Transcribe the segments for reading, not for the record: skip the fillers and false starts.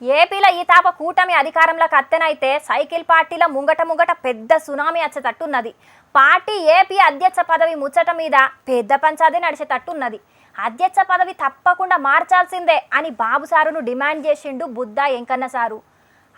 ఏపీలో ఈ తాప కూటమి అధికారంలోకి అత్తెనైతే సైకిల్ పార్టీల ముంగట పెద్ద సునామీ వచ్చేటట్టున్నది. పార్టీ ఏపీ అధ్యక్ష పదవి ముచ్చట మీద పెద్ద పంచాదే నడిచేటట్టున్నది. అధ్యక్ష పదవి తప్పకుండా మార్చాల్సిందే అని బాబు సారును డిమాండ్ చేసిండు బుద్దా వెంకన్న సారు.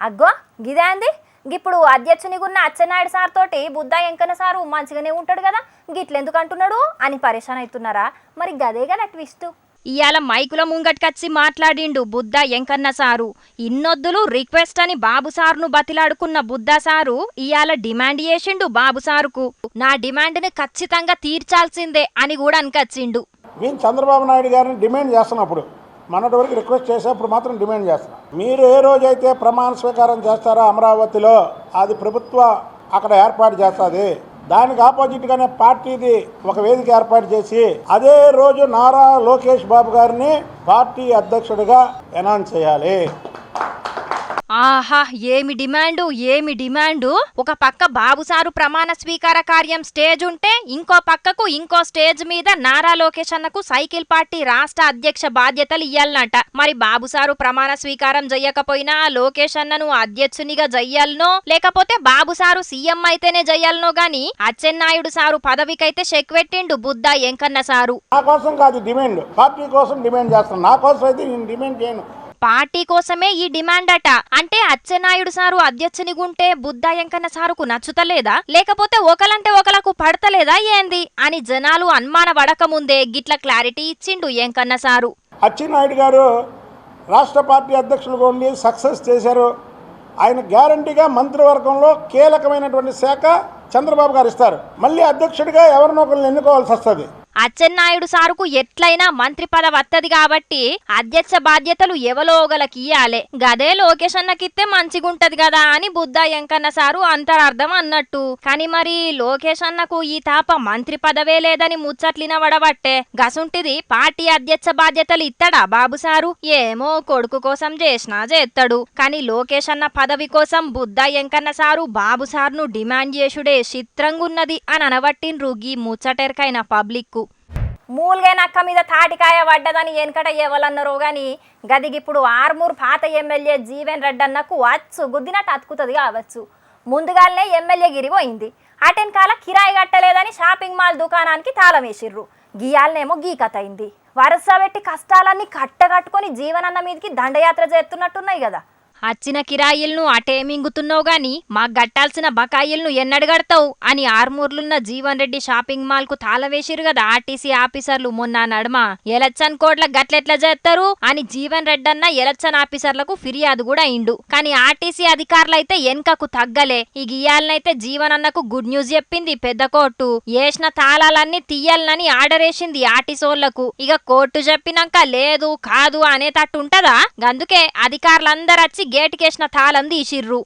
అగ్గో గిదేంది, ఇప్పుడు అధ్యక్షునిగున్న అచ్చెన్నాయుడు సార్ తోటి బుద్దా వెంకన్న సారు మంచిగానే ఉంటాడు కదా, గిట్లెందుకు అంటున్నాడు అని పరేషాన్ అవుతున్నారా? మరి గదే కదా ట్విస్ట్. ఇయాల మైకుల ముంగట్కచ్చి మాట్లాడిండు బుద్దా వెంకన్న సారు. ఇన్నొద్దులు రిక్వెస్ట్ అని బాబు సారును బతిలాడుకున్న బుద్దా సారు ఇయాల డిమాండ్ చేసిండు బాబు సారుకు. నా డిమాండ్ని ఖచ్చితంగా తీర్చాల్సిందే అని కూడా అనకచ్చిండు. మేము చంద్రబాబు నాయుడు గారిని డిమాండ్ చేస్తున్నప్పుడు మొన్నటి వరకు రిక్వెస్ట్ చేసేప్పుడు మాత్రం డిమాండ్ చేస్తున్నాం. మీరు ఏ రోజైతే ప్రమాణ స్వీకారం చేస్తారో అమరావతిలో అది ప్రభుత్వ అక్కడ ఏర్పాటు చేస్తుంది. దానికి ఆపోజిట్గానే పార్టీది ఒక వేదిక ఏర్పాటు చేసి అదే రోజు నారా లోకేష్ బాబు గారిని పార్టీ అధ్యక్షుడిగా అనౌన్స్ చేయాలి. ఆహా, ఏమి డిమాండు. ఒక పక్క బాబుసారు ప్రమాణ స్వీకార కార్యం స్టేజ్ ఉంటే ఇంకో పక్కకు ఇంకో స్టేజ్ మీద నారా లోకేష్ అన్నకు సైకిల్ పార్టీ రాష్ట్ర అధ్యక్ష బాధ్యతలు ఇయ్యాలనంట. మరి బాబుసారు ప్రమాణ స్వీకారం చెయ్యకపోయినా లోకేష్ అన్నను అధ్యక్షునిగా చెయ్యాలనో లేకపోతే బాబుసారు సీఎం అయితేనే చెయ్యాలనో గాని అచ్చెన్నాయుడు సారు పదవికైతే చెక్ పెట్టిండు బుద్దా వెంకన్న సారు. నా కోసం కాదు డిమాండ్, పార్టీ కోసం డిమాండ్ చేస్తాను. నా కోసం అయితే నేను డిమాండ్ చేయను. పార్టీ కోసమే ఈ డిమాండ్ అట. అంటే అచ్చెన్నాయుడు సారు అధ్యక్షునిగుంటే బుద్దా వెంకన్న సారుకు నచ్చుతలేదా, లేకపోతే ఒకలంటే ఒకలకు పడతలేదా ఏంది అని జనాలు అనుమాన పడకముందే గిట్ల క్లారిటీ ఇచ్చిండు వెంకన్న సారు. అచ్చెన్నాయుడు గారు రాష్ట్ర పార్టీ అధ్యక్షులుగా ఉండి సక్సెస్ చేశారు. ఆయన గ్యారంటీగా మంత్రివర్గంలో కీలకమైనటువంటి శాఖ చంద్రబాబు గారు ఇస్తారు. మళ్ళీ అధ్యక్షుడిగా ఎవరినొకరిని ఎన్నుకోవాల్సి వస్తుంది. అచ్చెన్నాయుడు సారుకు ఎట్లయినా మంత్రి పదవి వత్తది కాబట్టి అధ్యక్ష బాధ్యతలు ఎవలో ఒకలకి ఇయ్యాలే. గదే లోకేష్ అన్నకిత్తే మంచిగుంటది కదా అని బుద్దా వెంకన్న సారు అంతరార్థం అన్నట్టు. కాని మరి లోకేష్ అన్నకు ఈ తాప మంత్రి పదవే లేదని ముచ్చట్లిన వడబట్టే గసుంటిది పార్టీ అధ్యక్ష బాధ్యతలు ఇత్తడా బాబు సారు? ఏమో కొడుకు కోసం చేసినా చేస్తాడు. కాని లోకేష్ అన్న పదవి కోసం బుద్దా వెంకన్న సారు బాబు సార్ను డిమాండ్ చేసుడే చిత్రంగున్నది అని అనబట్టిన్రు గీ ముచ్చటెరకైన పబ్లిక్. మూల్గే నక్క మీద తాటికాయ పడ్డదని వెనకట ఎవలన్నారో గాని గదిగిప్పుడు ఆర్మూర్ పాత ఎమ్మెల్యే జీవన్ రెడ్డి అన్నకు వచ్చు గుద్దినట్టు అతుకుతుంది కావచ్చు. ముందుగానే ఎమ్మెల్యే గిరిపోయింది. అటెన్కాల కిరాయి కట్టలేదని షాపింగ్ మాల్ దుకాణానికి తాళం వేసిర్రు. గీయాలనేమో గీ కథ అయింది. వరుస పెట్టి కష్టాలన్నీ కట్టగట్టుకొని జీవనన్న మీదకి దండయాత్ర చేస్తున్నట్టున్నాయి కదా. అచ్చిన కిరాయిలను అటే మింగుతున్నావు గాని మాకు గట్టాల్సిన బకాయిలను ఎన్నడు గడతావు అని ఆర్మూర్లున్న జీవన్ రెడ్డి షాపింగ్ మాల్ కు తాళవేసిరు కదా ఆర్టీసీ ఆఫీసర్లు మొన్న నడమ. ఎలక్షన్ కోడ్ల గట్లెట్లా చేస్తారు అని జీవన్ రెడ్డి అన్న ఎలక్షన్ ఆఫీసర్లకు ఫిర్యాదు కూడా అయిండు. కానీ ఆర్టీసీ అధికారులైతే ఎన్కకు తగ్గలే. ఈ గియాలనైతే జీవన్ అన్నకు గుడ్ న్యూస్ చెప్పింది పెద్ద కోర్టు. వేసిన తాళాలన్నీ తీయాలనని ఆర్డర్ వేసింది ఆర్టీసోళ్లకు. ఇక కోర్టు చెప్పినాక లేదు కాదు అనేటట్టుంటదా? అందుకే అధికారులందరూ వచ్చి గేటుకేసిన తాళం తీసిర్రు.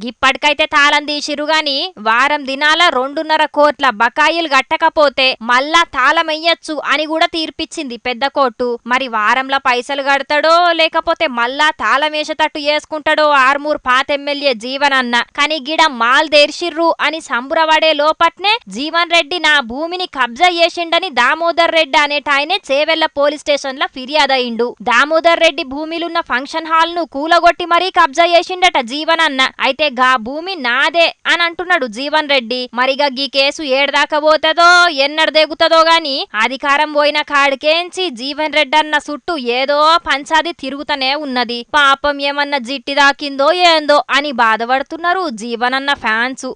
ఇప్పటికైతే తాళం తీసిరు గాని వారం దినాల 2.5 కోట్ల బకాయిలు గట్టకపోతే మళ్ళా తాళం వెయ్యొచ్చు అని కూడా తీర్పిచ్చింది పెద్ద కోర్టు. మరి వారంలో పైసలు కడతాడో లేకపోతే మళ్ళా తాళం వేసేటట్టు చేసుకుంటాడో ఆర్మూర్ పాత ఎమ్మెల్యే జీవన్ అన్న. కానీ గిడ మాల్ తెరిసిర్రు అని సంబురపడే లోపట్నే జీవన్ రెడ్డి నా భూమిని కబ్జా చేసిండని దామోదర్ రెడ్డి అనేటాయనే చేవెళ్ల పోలీస్ స్టేషన్ లో ఫిర్యాదు అయిండు. దామోదర్ రెడ్డి భూమిలున్న ఫంక్షన్ హాల్ ను కూలగొట్టి మరీ కబ్జా చేసిండట జీవన్ అన్న. అయితే గా భూమి నాదే అని అంటున్నాడు జీవన్ రెడ్డి. మరిగా గీ కేసు ఏడదాకా పోతుందో ఎన్నడు దిగుతుందో గాని అధికారం పోయిన కాడికేంచి జీవన్ రెడ్డి అన్న చుట్టూ ఏదో పంచాది తిరుగుతూనే ఉన్నది. పాపం ఏమన్నా జిట్టి దాకిందో ఏందో అని బాధపడుతున్నారు జీవన్ అన్న ఫ్యాన్స్.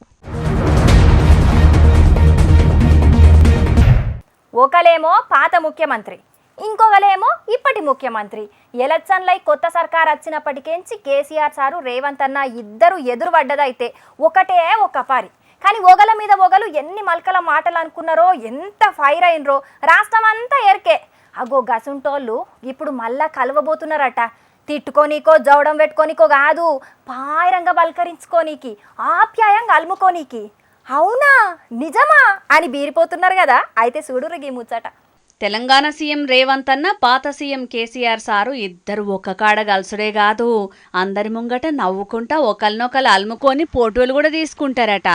ఒకలేమో పాత ముఖ్యమంత్రి, ఇంకొకలేమో ఇప్పటి ముఖ్యమంత్రి. ఎలక్షన్లై కొత్త సర్కార్ వచ్చినప్పటికేంచి కేసీఆర్ సారు రేవంత్ అన్న ఇద్దరు ఎదురుపడ్డదైతే ఒకటే ఒక పారి. కానీ ఒగల మీద ఒగలు ఎన్ని మల్కల మాటలు అనుకున్నారో, ఎంత ఫైర్ అయినరో రాష్ట్రం అంతా ఎరికే. అగో గసుంటోళ్ళు ఇప్పుడు మళ్ళా కలవబోతున్నారట. తిట్టుకోనీకో జవడం పెట్టుకోనీకో కాదు, పాయరంగా బలకరించుకోనీకి, ఆప్యాయంగా అలుముకోనీకి. అవునా నిజమా అని బీరిపోతున్నారు కదా. అయితే చూడురు గీ ముచ్చట. తెలంగాణ సీఎం రేవంత్ అన్న పాత సీఎం కేసీఆర్ సారు ఇద్దరు ఒక కాడ గలుసుడే కాదు, అందరి ముంగట నవ్వుకుంటా ఒకరినొకరు అలుముకొని ఫోటోలు కూడా తీసుకుంటారట.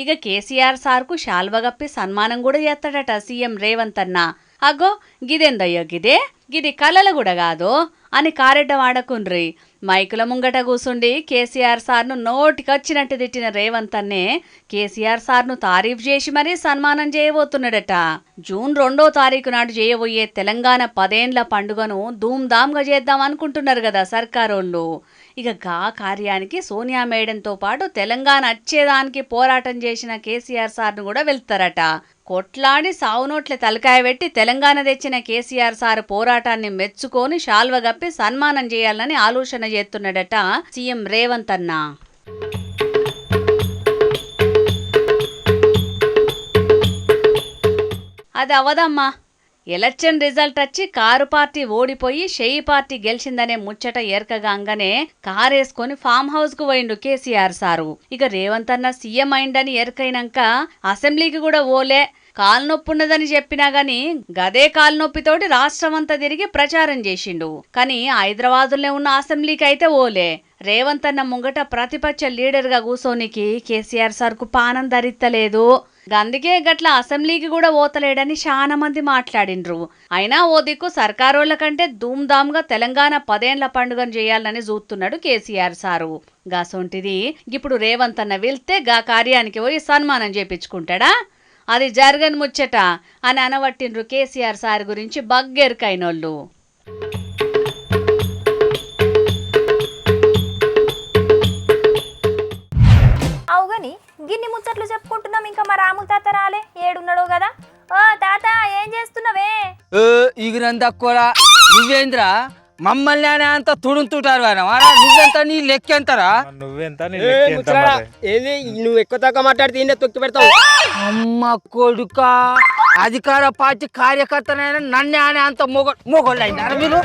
ఇక కేసీఆర్ సార్కు శాల్వ గప్పి సన్మానం కూడా చేస్తాడట సీఎం రేవంత్ అన్న. అగో గిదేందయ్యో గిది కలలు కూడా కాదు అని కారెడ్డ వాడకుండ్రి. మైకుల ముంగట కూసుండి కేసీఆర్ సార్ను నోటికొచ్చినట్టు తిట్టిన రేవంత్ అన్నే కేసీఆర్ సార్ను తారీఫ్ చేసి మరీ సన్మానం చేయబోతున్నాడట. జూన్ 2వ తారీఖు నాడు చేయబోయే తెలంగాణ 10 ఏండ్ల పండుగను ధూమ్ధామ్గా చేద్దాం అనుకుంటున్నారు కదా సర్కారోళ్ళు. ఇక గా కార్యానికి సోనియా మేడంతో పాటు తెలంగాణ వచ్చేదానికి పోరాటం చేసిన కేసీఆర్ సార్ను కూడా వెళ్తారట. కొట్లాడి సావునోట్ల తలకాయ పెట్టి తెలంగాణ తెచ్చిన కేసీఆర్ సార్ పోరాటాన్ని మెచ్చుకొని శాల్వ గప్పి సన్మానం చేయాలని ఆలోచన చేస్తున్నాడట సీఎం రేవంత్ అన్న. అది అవదమ్మా. ఎలక్షన్ రిజల్ట్ వచ్చి కారు పార్టీ ఓడిపోయి షెయి పార్టీ గెలిచిందనే ముచ్చట ఎరకగానే కారేసుకొని ఫామ్ హౌస్ కు పోయిండు కేసీఆర్ సారు. ఇక రేవంత్ అన్న సీఎం అయిందని ఎరకైనాక అసెంబ్లీకి కూడా ఓలే. కాలు నొప్పి ఉన్నదని చెప్పినా గాని గదే కాలు నొప్పితోటి రాష్ట్రం అంతా తిరిగి ప్రచారం చేసిండు. కానీ హైదరాబాదులో ఉన్న అసెంబ్లీకి అయితే ఓలే. రేవంత్ అన్న ముంగట ప్రతిపక్ష లీడర్ గా కూసోనికి కేసీఆర్ సార్ కు పానం ధరిత్తలేదు. అందుకే గట్ల అసెంబ్లీకి కూడా ఓతలేడని చాలా మంది మాట్లాడిండ్రు. అయినా ఓ దిక్కు సర్కారోళ్ల కంటే ధూమ్ధామ్గా తెలంగాణ 10 ఏండ్ల పండుగను చేయాలని చూస్తున్నాడు కేసీఆర్ సారు. గాసొంటిది ఇప్పుడు రేవంత్ అన్న వెళ్తే గా కార్యానికి పోయి సన్మానం చేపించుకుంటాడా? అది జరగని ముచ్చట అని అనవట్టిండ్రు కేసీఆర్ సార్ గురించి బగ్గెరుకైనోళ్ళు. అవుగని గిన్ని ముచ్చట్లు చెప్పుకుంటున్నాం. ఇంకా మా రాముల తాత రాలే, ఏడున్నాడో కదా. ఓ తాత ఏం చేస్తున్నావే? ఇగినంత కూడా నువ్వేంద్రా మమ్మల్ని అనే అంత తుడుతుంటారు నువ్వెంత నీ లెక్కెంతరా? ఏది నువ్వు ఎక్కువ తక్కువ మాట్లాడితే తొక్కి పెడతావు. అమ్మ కొడుక అధికార పార్టీ కార్యకర్తనైనా నన్నే అనే అంత మొగోళ్ళైనారా మీరు?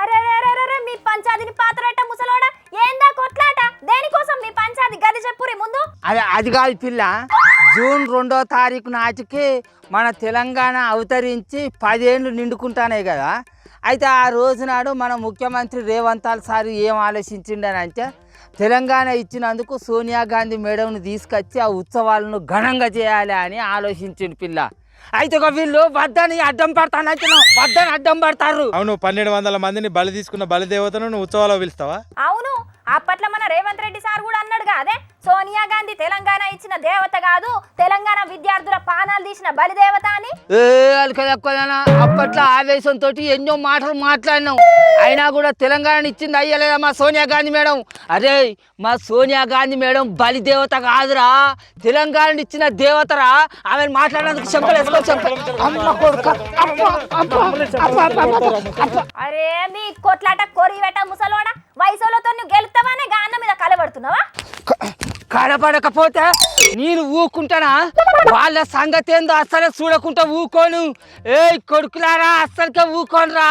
అరే మీ పంచాయతీని పాత్రట ముసలోడా, ఏందా కొట్లాట? దేనికోసం మీ పంచాయతీ గది చెప్పురి ముందు. అది కాదు పిల్ల, జూన్ 2వ తారీఖు నాటికి మన తెలంగాణ అవతరించి 10 ఏళ్ళు నిండుకుంటానే కదా. అయితే ఆ రోజు నాడు మన ముఖ్యమంత్రి రేవంత్ సార్ ఏం ఆలోచించిండని అంటే తెలంగాణ ఇచ్చినందుకు సోనియా గాంధీ మేడంను తీసుకొచ్చి ఆ ఉత్సవాలను ఘనంగా చేయాలి అని ఆలోచించిండు పిల్ల. అయితే వీళ్ళు వద్దని అడ్డం పడతానంటే వద్దని అడ్డం పడతారు. అవును, 1200 మందిని బలి తీసుకున్న బలిదేవతను నువ్వు ఉత్సవాలు పిలుస్తావా? అవును, అప్పట్లో మన రేవంత్ రెడ్డి సార్ కూడా అన్నాడుగా, అదే సోనియా గాంధీ తెలంగాణ ఇచ్చిన దేవత కాదు, తెలంగాణ విద్యార్థుల పానాలు తీసిన బలిదేవత అని. అప్పట్లో ఆవేశంతో ఎన్నో మాటలు మాట్లాడినాం. అయినా కూడా తెలంగాణ ఇచ్చింది అయ్యలేదా మా సోనియా గాంధీ మేడం? అరే మా సోనియా గాంధీ మేడం బలిదేవత కాదురా, తెలంగాణ ఇచ్చిన దేవతరా. ఆమె మాట్లాడినందుకు అరే మీ కొట్లాట కొరివేట ముసలోడా, వయసులతో నువ్వు గెలుస్తావానే గాన్న మీద కలబడుతున్నావా? కనపడకపోతే నేను ఊకుంటానా? వాళ్ళ సంగతి ఏందో అస్సలే చూడకుండా ఊకోను. ఏ కొడుకులారా అస్సలకే ఊకోనరా.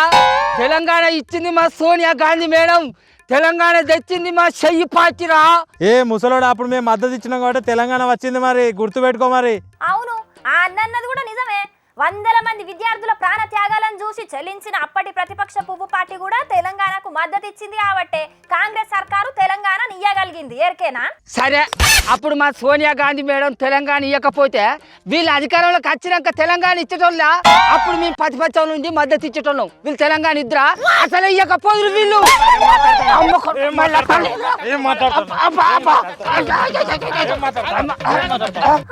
తెలంగాణ ఇచ్చింది మా సోనియా గాంధీ మేడం, తెలంగాణ తెచ్చింది మా షెయి పార్టీరా. ఏ ముసలోడు, అప్పుడు మేము మద్దతు ఇచ్చినాం కాబట్టి తెలంగాణ వచ్చింది, మరి గుర్తు పెట్టుకో. మరి అవును, ఆ అన్నది కూడా నిజమే. 100 మంది విద్యార్థుల ప్రాణ త్యాగాలను చూసి చెల్లించిన అప్పటి ప్రతిపక్ష పువ్వు పార్టీ కూడా తెలంగాణకు మద్దతు ఇచ్చింది కాబట్టి కాంగ్రెస్ సర్కారు తెలంగాణ ఇయ్యగలిగింది. ఎరికేనా? సరే, అప్పుడు మా సోనియా గాంధీ మేడం తెలంగాణ ఇవ్వకపోతే వీళ్ళు అధికారంలోకి వచ్చినాక తెలంగాణ ఇచ్చేటోళ్ళ? అప్పుడు మేము ప్రతిపక్షం నుండి మద్దతు ఇచ్చేటోళ్ళం. వీళ్ళు తెలంగాణ ఇద్దరా? అసలు ఇవ్వకపోదు వీళ్ళు.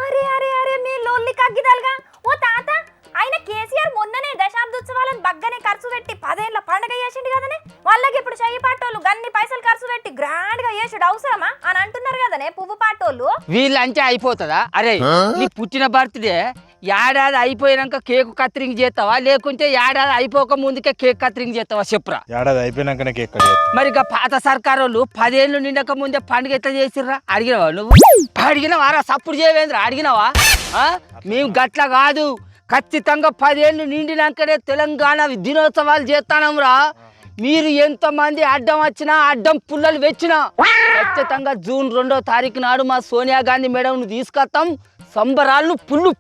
అరే అరే అరే మీ లోల్లి కగ్గిదలుగా. ఓ తాత, ఆయన కేసీఆర్ మొన్ననే దశాబ్దోత్సవాలను బగ్గనే ఖర్చు పెట్టి 10 ఏళ్ల పండుగ చేసిండు కదనే. వాళ్ళకి ఇప్పుడు షెయి పాటోళ్ళు గన్ని పైసలు ఖర్చు పెట్టి గ్రాండ్ గా చేసుడు అవసరమా అని అంటున్నారు కదనే పువ్వు పాటోళ్ళు. వీళ్ళంటే అయిపోతుందా? అరే నీ పుట్టిన బర్త్డే ఏడాది అయిపోయినాక కేక్ కత్తిరింగ్ చేస్తావా, లేకుంటే ఏడాది అయిపోక ముందుకే కేక్ కత్తిరింగ్ చేస్తావా చెప్పురా? ఏడాది అయిపోయినాకనే కేక్ కట్. మరి ఇక పాత సర్కారు వాళ్ళు 10 ఏళ్ళు నిండక ముందే పండుగ ఎట్లా చేసిర్రా? అడిగినవా నువ్వు? అడిగినవారా? సప్పుడు చేయవేంద్రా? అడిగినవా? మేము గట్ల కాదు, ఖచ్చితంగా 10 ఏళ్ళు నిండినాకనే తెలంగాణ దినోత్సవాలు చేస్తానంరా. మీరు ఎంతమంది అడ్డం వచ్చినా అడ్డం పుల్లలు వెచ్చినా ఖచ్చితంగా జూన్ 2వ తారీఖు నాడు మా సోనియా గాంధీ మేడంను తీసుకొస్తాం, సంబరాలను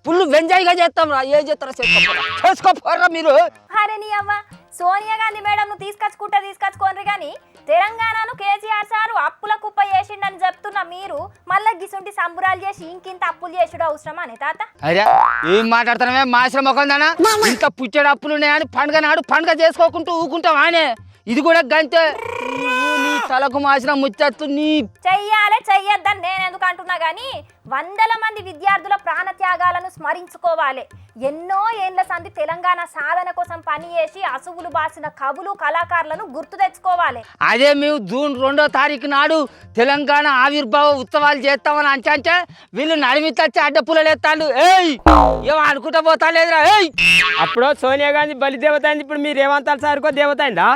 పుల్లు వెంజాయ్గా చేస్తాం రా. ఏం చేస్తారో చేసుకోపోరా మీరు. అరే నీ అవ్వ సోనియా గాంధీ మేడం తీసుకొచ్చుకోండి కానీ తెలంగాణను కేసీఆర్ సారు అప్పుల కుప్ప చేసిండని చెప్తున్నా మీరు మళ్ళీ గిసుంటి సంబురాలు చేసి ఇంకింత అప్పులు చేసుడు అవసరమా అని తాత? అరే ఏం మాట్లాడుతున్నావే మాసిన మొకందానా? ఇంత పుచ్చడి అప్పులు ఉన్నాయని పండుగ నాడు పండుగ చేసుకోకుంటూ ఊకుంటాం ఆయనే. ఇది కూడా గంతే. నీ తలకు మాసిన ముచ్చత్తు నీ చెయ్యొద్దని నేను ఎందుకు అంటున్నా గానీ వందల మంది విద్యార్థుల ప్రాణత్యాగాలను స్మరించుకోవాలి. ఎన్నో ఏండ్ల సంధి తెలంగాణ సాధన కోసం పనిచేసి అసువులు బాసిన కవులు కళాకారులను గుర్తు తెచ్చుకోవాలి. అదే మేము జూన్ 2వ తారీఖు నాడు తెలంగాణ ఆవిర్భావ ఉత్సవాలు చేస్తామని అంటే వీళ్ళు నడిమితచ్చి అడ్డపుల్లలు ఎత్తాడు. ఏమో అనుకుంటా పోతా లేదురా. అప్పుడు సోనియా గాంధీ బలి దేవత అయింది, ఇప్పుడు మీ రేవంత్ సార్కో దేవత అయిందా?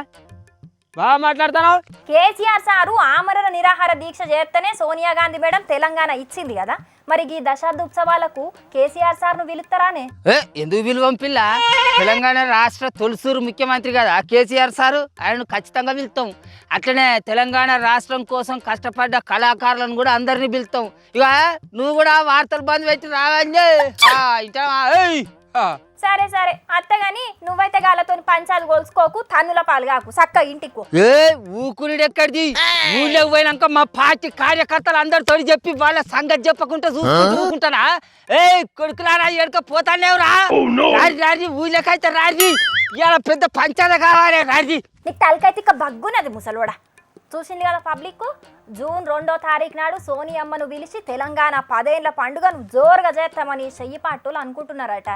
బాగా మాట్లాడుతున్నావు. కేసీఆర్ సారు ఆమరణ నిరాహార దీక్ష చేస్తేనే సోనియా గాంధీ మేడం తెలంగాణ ఇచ్చింది కదా, మరి ఈ దశాబ్ద ఉత్సవాలకు కేసీఆర్ సార్ను పిలుస్తారానే? ఎందుకు పిలువం పిల్ల? తెలంగాణ రాష్ట్ర తొలిసూరు ముఖ్యమంత్రి కదా కేసీఆర్ సారు, ఆయనను ఖచ్చితంగా పిలుస్తాం. అట్లనే తెలంగాణ రాష్ట్రం కోసం కష్టపడ్డ కళాకారులను కూడా అందరినీ పిలుస్తాం. ఇక నువ్వు కూడా వార్తలు బంద్ పెట్టి రావని సరే అత్తగాని నువ్వైతే గాలతోని పంచాలు కొలుసుకోకు, తన్నుల పాలు కాకు, చక్క ఇంటికి. ఊకుని ఎక్కడిది? ఊళ్ళోకి పోయినాక మా పార్టీ కార్యకర్తలు అందరితో చెప్పి వాళ్ళ సంగతి చెప్పకుండా చూసుకుంటానా? కొడుకులారా ఎడక పోతానేవురా? రారి ఊళ్ళకైతే రారి, ఇలా పెద్ద పంచాయత కావాలి రారి. నీకు తలకైతే ఇక బగ్గునది ముసలోడా. చూసింది కదా పబ్లిక్, జూన్ 2వ తారీఖు నాడు సోనియమ్మను పిలిచి తెలంగాణ 10 ఏళ్ల పండుగను జోరుగా చేస్తామని చెయ్యిపాటోళ్ళు అనుకుంటున్నారట.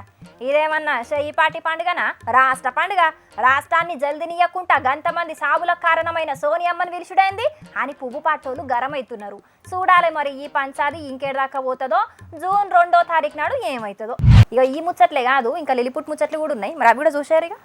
ఇదేమన్నా చెయ్యిపాటి పండుగనా? రాష్ట్ర పండుగ. రాష్ట్రాన్ని జల్దినియకుండా గంతమంది సాగులకు కారణమైన సోనియమ్మను పిలిచుడైంది అని పువ్వు పాటోళ్ళు గరమవుతున్నారు. చూడాలి మరి ఈ పంచాది ఇంకేదాకా పోతుందో, జూన్ 2వ తారీఖు నాడు ఏమవుతుందో. ఇక ఈ ముచ్చట్లే కాదు, ఇంకా లిలిపుట్ ముచ్చట్లు కూడా ఉన్నాయి, మరి అవి కూడా చూసారు. ఇక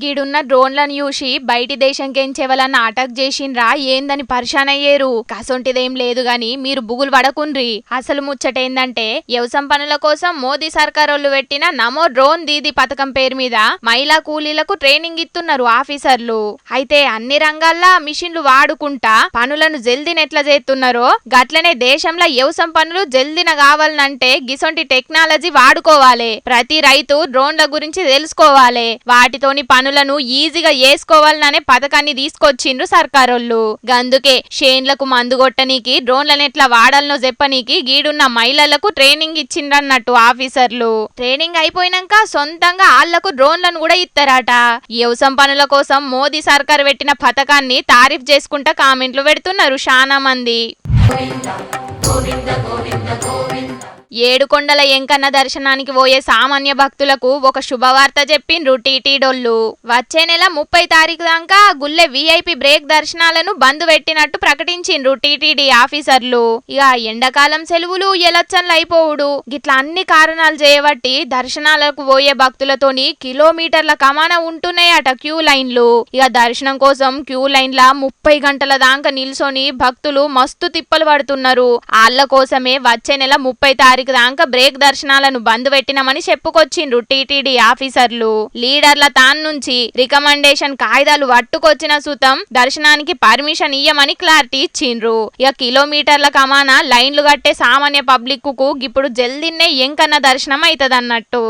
గిడున్న డ్రోన్లను చూసి బయటి దేశం కెంచేవలన్న అటాక్ చేసిండ్రా ఏందని పరిశాన్ అయ్యేరు. కసొంటిదేం లేదు గాని మీరు బుగులు పడకుండ్రి. అసలు ముచ్చటేందంటే వ్యవసాయ పనుల కోసం మోదీ సర్కారోళ్ళు పెట్టిన నమో డ్రోన్ దీదీ పథకం పేరు మీద మహిళా కూలీలకు ట్రైనింగ్ ఇస్తున్నారు ఆఫీసర్లు. అయితే అన్ని రంగాల్లో మిషన్లు వాడుకుంటా పనులను జల్దినెట్లా చేస్తున్నారో గట్లనే దేశంలో వ్యవసాయ పనులు జల్దిన కావాలంటే గిసొంటి టెక్నాలజీ వాడుకోవాలి. ప్రతి రైతు డ్రోన్ల గురించి తెలుసుకోవాలి. వాటితోని పనులను ఈజీగా చేసుకోవాలనే పథకాన్ని తీసుకొచ్చిండ్రు సర్కారోళ్ళు. గందుకే షేన్లకు మందు కొట్టనీకి డ్రోన్లను ఎట్లా వాడాలనో చెప్పనీకి గీడున్న మహిళలకు ట్రైనింగ్ ఇచ్చిండ్రన్నట్టు ఆఫీసర్లు. ట్రైనింగ్ అయిపోయినాక సొంతంగా ఆళ్లకు డ్రోన్లను కూడా ఇస్తారట. వ్యవసాయ పనుల కోసం మోదీ సర్కార్ పెట్టిన పథకాన్ని తారీఫ్ చేసుకుంటా కామెంట్లు పెడుతున్నారు చాలా మంది. ఏడుకొండల ఎంకన్న దర్శనానికి పోయే సామాన్య భక్తులకు ఒక శుభవార్త చెప్పిండ్రు టీటీడోళ్ళు. వచ్చే నెల 30 తారీఖు దాకా గుల్లె VIP బ్రేక్ దర్శనాలను బంద్ పెట్టినట్టు ప్రకటించిండ్రు టీటీడీ ఆఫీసర్లు. ఇక ఎండాకాలం సెలవులు ఎలక్షన్లు అయిపోవుడు గిట్లా అన్ని కారణాలు చేయబట్టి దర్శనాలకు పోయే భక్తులతోని కిలోమీటర్ల కమాన ఉంటున్నాయట క్యూ లైన్లు. ఇక దర్శనం కోసం క్యూ లైన్ల 30 గంటల దాకా నిల్సొని భక్తులు మస్తు తిప్పలు పడుతున్నారు. వాళ్ళ కోసమే వచ్చే నెల 30 తారీఖు దాకా బ్రేక్ దర్శనాలను బంద్ పెట్టినామని చెప్పుకొచ్చిండ్రు టీటీడీ ఆఫీసర్లు. లీడర్ల తాన్ నుంచి రికమెండేషన్ కాయిదాలు పట్టుకొచ్చిన సుతం దర్శనానికి పర్మిషన్ ఇయ్యమని క్లారిటీ ఇచ్చిండ్రు. ఇక కిలోమీటర్ల కమాన లైన్లు కట్టే సామాన్య పబ్లిక్ కు ఇప్పుడు జల్దిన్నే ఎంకన్న దర్శనం అవుతదన్నట్టు.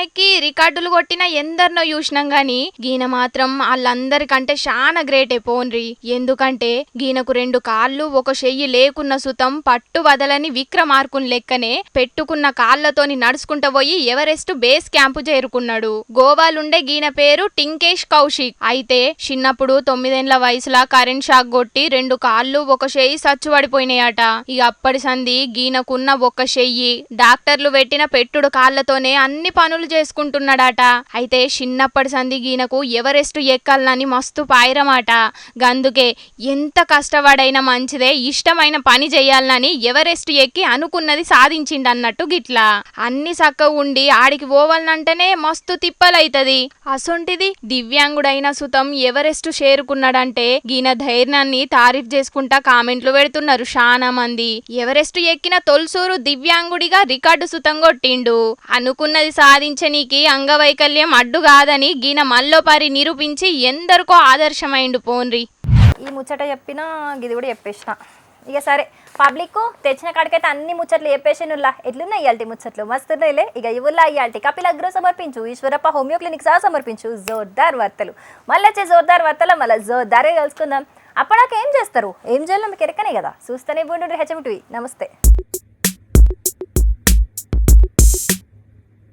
ఎక్కి రికార్డులు కొట్టిన ఎందరినో చూసినాం గాని గీన మాత్రం వాళ్ళందరికంటే చాలా గ్రేటే పోన్రి. ఎందుకంటే గీనకు 2 కాళ్ళు 1 చెయ్యి లేకున్న సుతం పట్టు వదలని విక్రమార్కుని లెక్కనే పెట్టుకున్న కాళ్లతోని నడుచుకుంటూ పోయి ఎవరెస్ట్ బేస్ క్యాంపు చేరుకున్నాడు. గోవాలుండే గీన పేరు టింకేష్ కౌశిక్. అయితే చిన్నప్పుడు 9 ఏళ్ల వయసులో కరెంట్ షాక్ కొట్టి 2 కాళ్ళు 1 చెయ్యి సచ్చుపడిపోయినాయట. ఇక అప్పటి సంది గీనకున్న 1 చెయ్యి డాక్టర్లు పెట్టిన పెట్టుడు కాళ్లతోనే అన్ని పనులు చేసుకుంటున్నాడట. అయితే చిన్నప్పటి సంది గీనకు ఎవరెస్ట్ ఎక్కాలని మస్తు పాయిరమాట. గందుకే ఎంత కష్టపడైనా మంచిదే, ఇష్టమైన పని చేయాలని ఎవరెస్ట్ ఎక్కి అనుకున్నది సాధించిండన్నట్టు గిట్లా. అన్ని సక్క ఉండి ఆడికి పోవాలంటేనే మస్తు తిప్పలైతది. అసొంటిది దివ్యాంగుడైన సుతం ఎవరెస్ట్ చేరుకున్నాడంటే గీన ధైర్యాన్ని తారీఫ్ చేసుకుంటా కామెంట్లు పెడుతున్నారు చాలా మంది. ఎవరెస్ట్ ఎక్కిన తొల్సూరు దివ్యాంగుడిగా రికార్డు సుతం కొట్టిండు. అనుకున్నది సాధించనీకి అంగవైకల్యం అడ్డు కాదని గీన మల్లోపారి నిరూపించి ఎందరికో ఆదర్శమైండు పోన్రి. ఈ ముచ్చట చెప్పినా ఇది కూడా చెప్పేసిన. ఇక సరే పబ్లిక్ తెచ్చిన కాడికైతే అన్ని ముచ్చట్లు చెప్పేసినుల్లా. ఎట్లున్నాయి ఇయాల్టి ముచ్చట్లు? మస్తున్నాయిలే. ఇక ఇవుల్లా ఇయాల్టి కపిల్ అగ్రో సమర్పించు, ఈశ్వరప్ప హోమియో క్లినిక్ సహా సమర్పించు జోర్దార్ వార్తలు. మళ్ళీ వచ్చే జోర్దార్ వార్తలో మళ్ళీ జోర్దారే కలుసుకుందాం. అప్పటిదాకా ఏం చేస్తారు, ఏం చేయాలో మీకు ఎరకనే కదా. చూస్తూనే ఉండు హెచ్ఎం టీవీ. నమస్తే.